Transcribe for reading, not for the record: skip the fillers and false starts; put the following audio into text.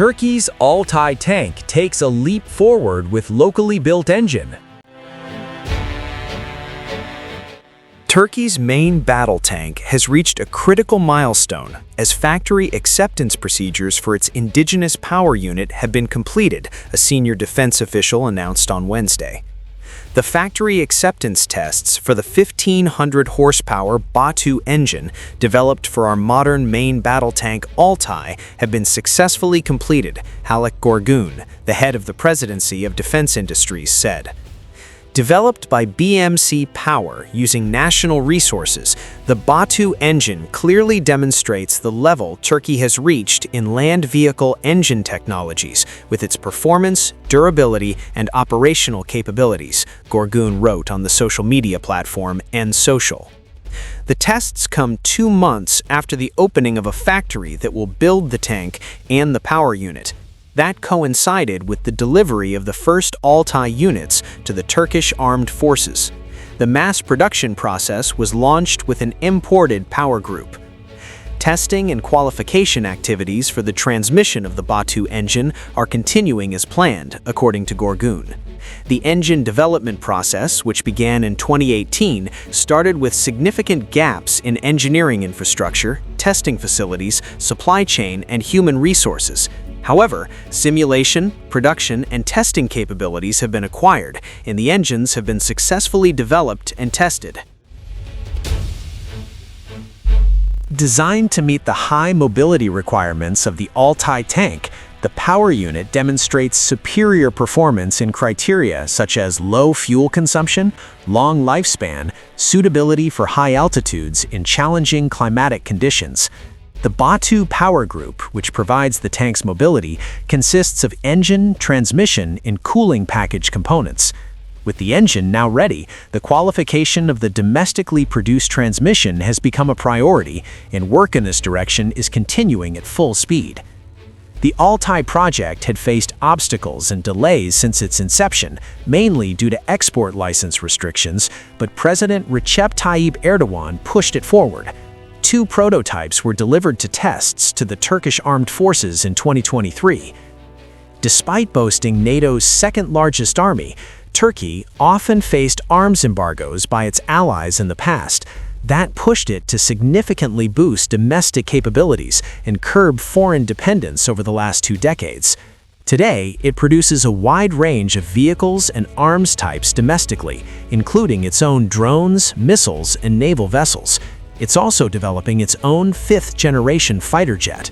Turkey's Altay tank takes a leap forward with locally built engine. Turkey's main battle tank has reached a critical milestone as factory acceptance procedures for its indigenous power unit have been completed, a senior defense official announced on Wednesday. The factory acceptance tests for the 1,500 horsepower Batu engine developed for our modern main battle tank Altay have been successfully completed, Haluk Gorgun, the head of the Presidency of Defense Industries, said. Developed by BMC Power using national resources, the Batu engine clearly demonstrates the level Turkey has reached in land vehicle engine technologies with its performance, durability, and operational capabilities, Gorgun wrote on the social media platform nsocial. The tests come 2 months after the opening of a factory that will build the tank and the power unit. That coincided with the delivery of the first Altay units to the Turkish armed forces. The mass production process was launched with an imported power group. Testing and qualification activities for the transmission of the Batu engine are continuing as planned, according to Gorgun. The engine development process, which began in 2018, started with significant gaps in engineering infrastructure, testing facilities, supply chain, and human resources. However, simulation, production, and testing capabilities have been acquired, and the engines have been successfully developed and tested. Designed to meet the high mobility requirements of the Altay tank, the power unit demonstrates superior performance in criteria such as low fuel consumption, long lifespan, suitability for high altitudes in challenging climatic conditions. The Batu Power Group, which provides the tank's mobility, consists of engine, transmission, and cooling package components. With the engine now ready, the qualification of the domestically produced transmission has become a priority, and work in this direction is continuing at full speed. The Altay project had faced obstacles and delays since its inception, mainly due to export license restrictions, but President Recep Tayyip Erdogan pushed it forward. 2 prototypes were delivered to tests to the Turkish armed forces in 2023. Despite boasting NATO's second-largest army, Turkey often faced arms embargoes by its allies in the past. That pushed it to significantly boost domestic capabilities and curb foreign dependence over the last 2 decades. Today, it produces a wide range of vehicles and arms types domestically, including its own drones, missiles, and naval vessels. It's also developing its own 5th-generation fighter jet.